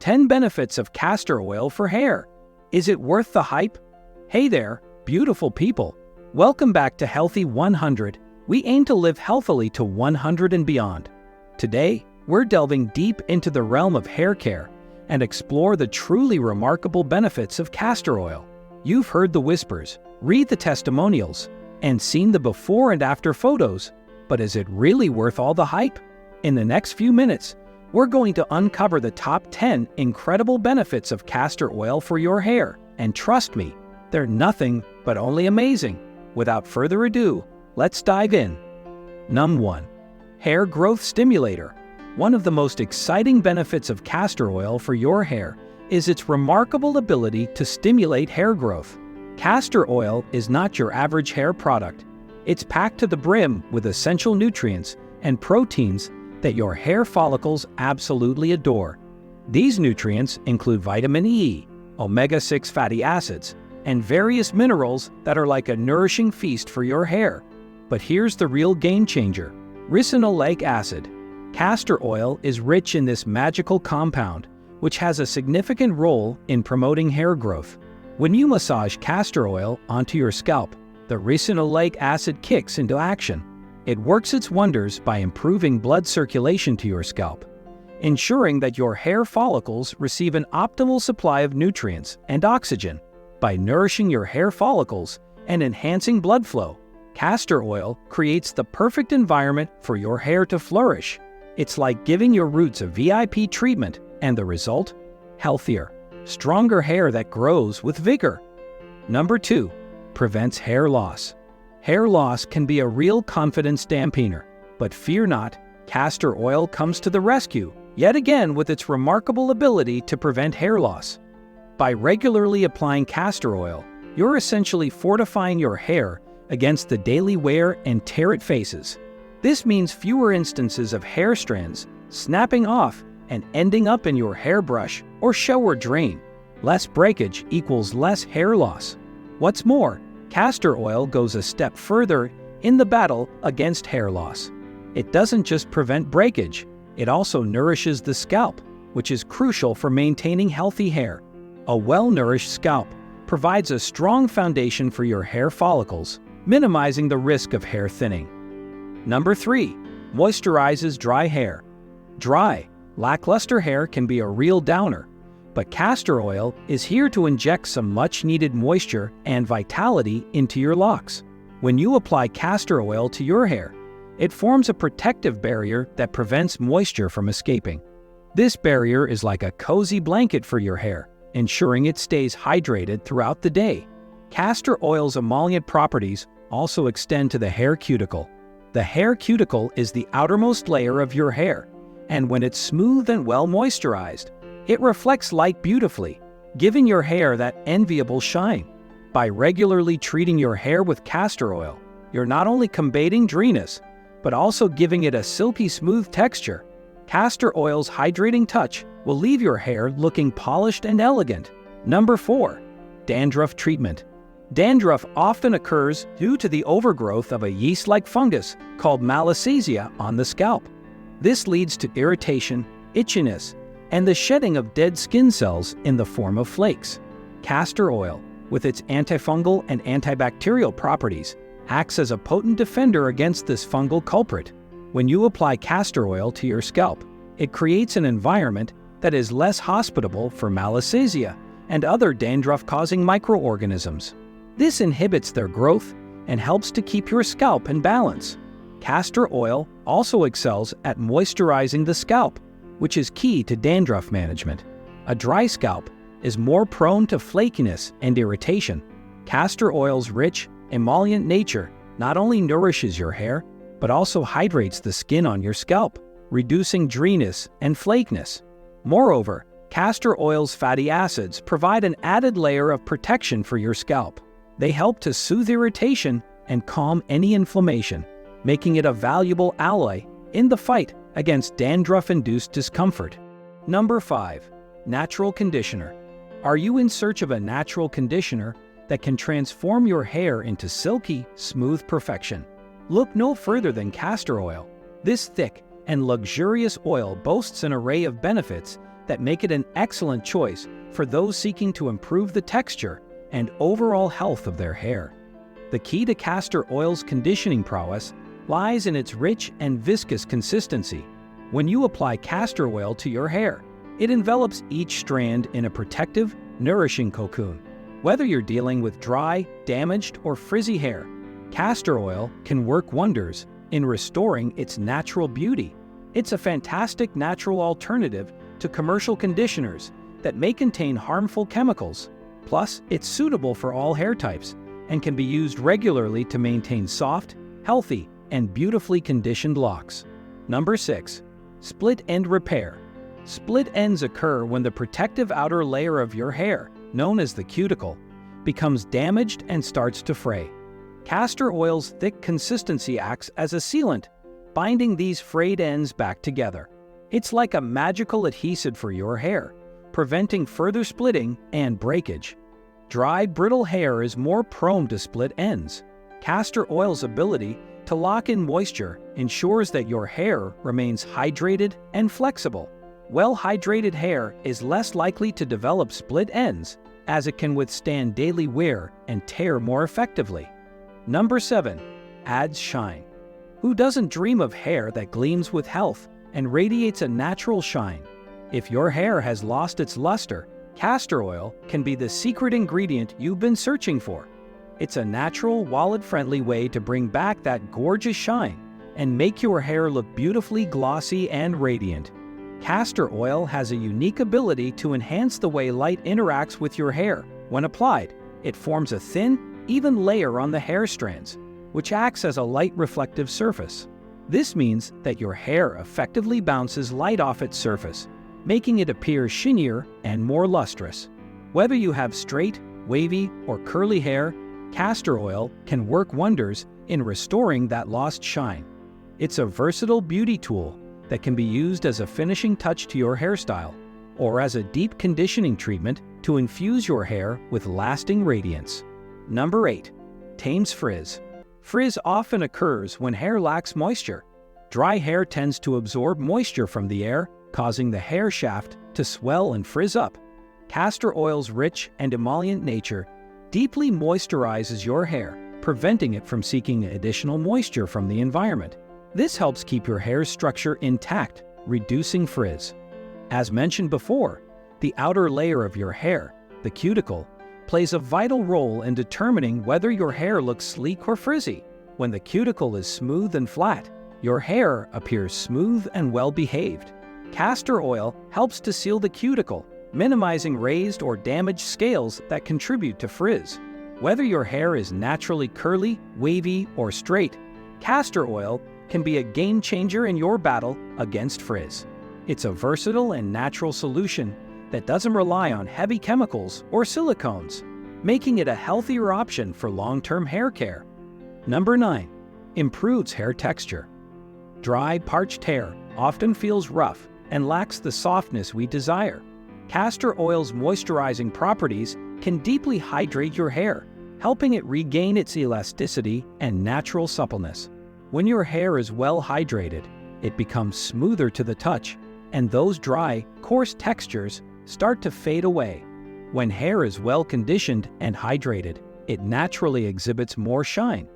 10 Benefits of Castor Oil for Hair. Is it worth the hype? Hey there, beautiful people. Welcome back to Healthy 100. We aim to live healthily to 100 and beyond. Today, we're delving deep into the realm of hair care and explore the truly remarkable benefits of castor oil. You've heard the whispers, read the testimonials, and seen the before and after photos. But is it really worth all the hype? In the next few minutes, we're going to uncover the top 10 incredible benefits of castor oil for your hair. And trust me, they're nothing but only amazing. Without further ado, let's dive in. Number 1. Hair Growth Stimulator. One of the most exciting benefits of castor oil for your hair is its remarkable ability to stimulate hair growth. Castor oil is not your average hair product. It's packed to the brim with essential nutrients and proteins that your hair follicles absolutely adore. These nutrients include vitamin E, omega-6 fatty acids, and various minerals that are like a nourishing feast for your hair. But here's the real game changer: ricinoleic acid. Castor oil is rich in this magical compound, which has a significant role in promoting hair growth. When you massage castor oil onto your scalp, the ricinoleic acid kicks into action. It works its wonders by improving blood circulation to your scalp, ensuring that your hair follicles receive an optimal supply of nutrients and oxygen. By nourishing your hair follicles and enhancing blood flow, castor oil creates the perfect environment for your hair to flourish. It's like giving your roots a VIP treatment, and the result? Healthier, stronger hair that grows with vigor. Number 2. Prevents hair loss. Hair loss can be a real confidence dampener, but fear not, castor oil comes to the rescue, yet again with its remarkable ability to prevent hair loss. By regularly applying castor oil, you're essentially fortifying your hair against the daily wear and tear it faces. This means fewer instances of hair strands snapping off and ending up in your hairbrush or shower drain. Less breakage equals less hair loss. What's more, castor oil goes a step further in the battle against hair loss. It doesn't just prevent breakage, it also nourishes the scalp, which is crucial for maintaining healthy hair. A well-nourished scalp provides a strong foundation for your hair follicles, minimizing the risk of hair thinning. Number 3. Moisturizes dry hair. Dry, lackluster hair can be a real downer, but castor oil is here to inject some much-needed moisture and vitality into your locks. When you apply castor oil to your hair, it forms a protective barrier that prevents moisture from escaping. This barrier is like a cozy blanket for your hair, ensuring it stays hydrated throughout the day. Castor oil's emollient properties also extend to the hair cuticle. The hair cuticle is the outermost layer of your hair, and when it's smooth and well moisturized, it reflects light beautifully, giving your hair that enviable shine. By regularly treating your hair with castor oil, you're not only combating dryness, but also giving it a silky smooth texture. Castor oil's hydrating touch will leave your hair looking polished and elegant. Number 4. Dandruff treatment. Dandruff often occurs due to the overgrowth of a yeast-like fungus called malassezia on the scalp. This leads to irritation, itchiness, and the shedding of dead skin cells in the form of flakes. Castor oil, with its antifungal and antibacterial properties, acts as a potent defender against this fungal culprit. When you apply castor oil to your scalp, it creates an environment that is less hospitable for malassezia and other dandruff-causing microorganisms. This inhibits their growth and helps to keep your scalp in balance. Castor oil also excels at moisturizing the scalp, which is key to dandruff management. A dry scalp is more prone to flakiness and irritation. Castor oil's rich, emollient nature not only nourishes your hair, but also hydrates the skin on your scalp, reducing dryness and flakiness. Moreover, castor oil's fatty acids provide an added layer of protection for your scalp. They help to soothe irritation and calm any inflammation, making it a valuable ally in the fight against dandruff-induced discomfort. Number 5. Natural conditioner. Are you in search of a natural conditioner that can transform your hair into silky, smooth perfection? Look no further than castor oil. This thick and luxurious oil boasts an array of benefits that make it an excellent choice for those seeking to improve the texture and overall health of their hair. The key to castor oil's conditioning prowess lies in its rich and viscous consistency. When you apply castor oil to your hair, it envelops each strand in a protective, nourishing cocoon. Whether you're dealing with dry, damaged, or frizzy hair, castor oil can work wonders in restoring its natural beauty. It's a fantastic natural alternative to commercial conditioners that may contain harmful chemicals. Plus, it's suitable for all hair types and can be used regularly to maintain soft, healthy, and beautifully conditioned locks. Number 6. Split end repair. Split ends occur when the protective outer layer of your hair, known as the cuticle, becomes damaged and starts to fray. Castor oil's thick consistency acts as a sealant, binding these frayed ends back together. It's like a magical adhesive for your hair, preventing further splitting and breakage. Dry, brittle hair is more prone to split ends. Castor oil's ability to lock in moisture ensures that your hair remains hydrated and flexible. Well-hydrated hair is less likely to develop split ends, as it can withstand daily wear and tear more effectively. Number 7. Adds shine. Who doesn't dream of hair that gleams with health and radiates a natural shine? If your hair has lost its luster, castor oil can be the secret ingredient you've been searching for. It's a natural, wallet-friendly way to bring back that gorgeous shine and make your hair look beautifully glossy and radiant. Castor oil has a unique ability to enhance the way light interacts with your hair. When applied, it forms a thin, even layer on the hair strands, which acts as a light reflective surface. This means that your hair effectively bounces light off its surface, making it appear shinier and more lustrous. Whether you have straight, wavy, or curly hair, castor oil can work wonders in restoring that lost shine. It's a versatile beauty tool that can be used as a finishing touch to your hairstyle, or as a deep conditioning treatment to infuse your hair with lasting radiance. Number 8. Tames frizz. Frizz often occurs when hair lacks moisture. Dry hair tends to absorb moisture from the air, causing the hair shaft to swell and frizz up. Castor oil's rich and emollient nature deeply moisturizes your hair, preventing it from seeking additional moisture from the environment. This helps keep your hair's structure intact, reducing frizz. As mentioned before, the outer layer of your hair, the cuticle, plays a vital role in determining whether your hair looks sleek or frizzy. When the cuticle is smooth and flat, your hair appears smooth and well-behaved. Castor oil helps to seal the cuticle, minimizing raised or damaged scales that contribute to frizz. Whether your hair is naturally curly, wavy, or straight, castor oil can be a game changer in your battle against frizz. It's a versatile and natural solution that doesn't rely on heavy chemicals or silicones, making it a healthier option for long-term hair care. Number 9. Improves hair texture. Dry, parched hair often feels rough and lacks the softness we desire. Castor oil's moisturizing properties can deeply hydrate your hair, helping it regain its elasticity and natural suppleness. When your hair is well hydrated, it becomes smoother to the touch, and those dry, coarse textures start to fade away. When hair is well conditioned and hydrated, it naturally exhibits more shine.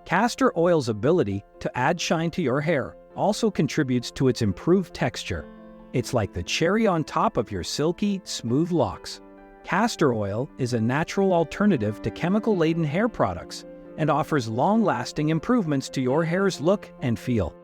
Castor oil's ability to add shine to your hair also contributes to its improved texture. It's like the cherry on top of your silky, smooth locks. Castor oil is a natural alternative to chemical-laden hair products and offers long-lasting improvements to your hair's look and feel.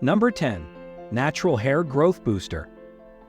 Number 10. Natural hair growth booster.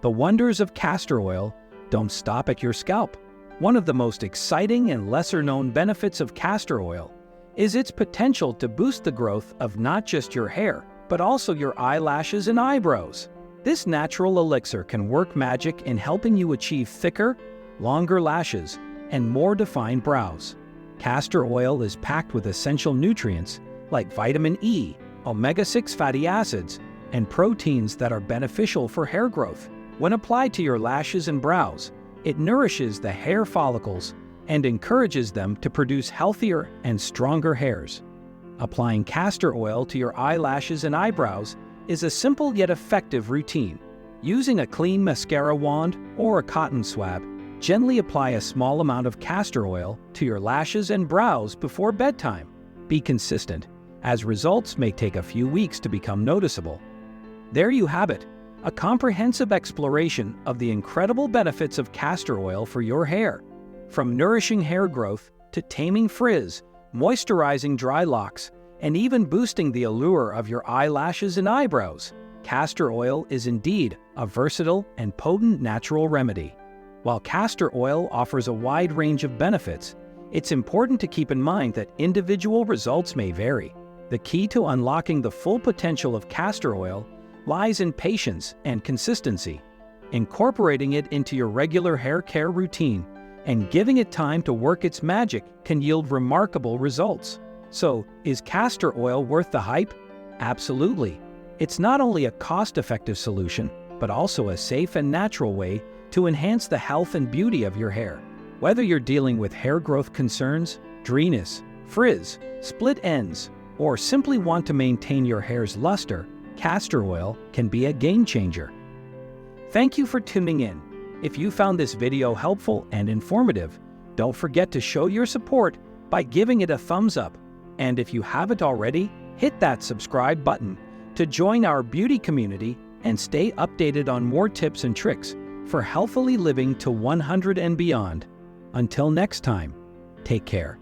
The wonders of castor oil don't stop at your scalp. One of the most exciting and lesser-known benefits of castor oil is its potential to boost the growth of not just your hair, but also your eyelashes and eyebrows. This natural elixir can work magic in helping you achieve thicker, longer lashes and more defined brows. Castor oil is packed with essential nutrients like vitamin E, omega-6 fatty acids, and proteins that are beneficial for hair growth. When applied to your lashes and brows, it nourishes the hair follicles and encourages them to produce healthier and stronger hairs. Applying castor oil to your eyelashes and eyebrows is a simple yet effective routine. Using a clean mascara wand or a cotton swab, gently apply a small amount of castor oil to your lashes and brows before bedtime. Be consistent, as results may take a few weeks to become noticeable. There you have it, a comprehensive exploration of the incredible benefits of castor oil for your hair. From nourishing hair growth to taming frizz, moisturizing dry locks, and even boosting the allure of your eyelashes and eyebrows, castor oil is indeed a versatile and potent natural remedy. While castor oil offers a wide range of benefits, it's important to keep in mind that individual results may vary. The key to unlocking the full potential of castor oil lies in patience and consistency. Incorporating it into your regular hair care routine and giving it time to work its magic can yield remarkable results. So, is castor oil worth the hype? Absolutely. It's not only a cost-effective solution, but also a safe and natural way to enhance the health and beauty of your hair. Whether you're dealing with hair growth concerns, dryness, frizz, split ends, or simply want to maintain your hair's luster, castor oil can be a game changer. Thank you for tuning in. If you found this video helpful and informative, don't forget to show your support by giving it a thumbs up. And if you haven't already, hit that subscribe button to join our beauty community and stay updated on more tips and tricks for healthily living to 100 and beyond. Until next time, take care.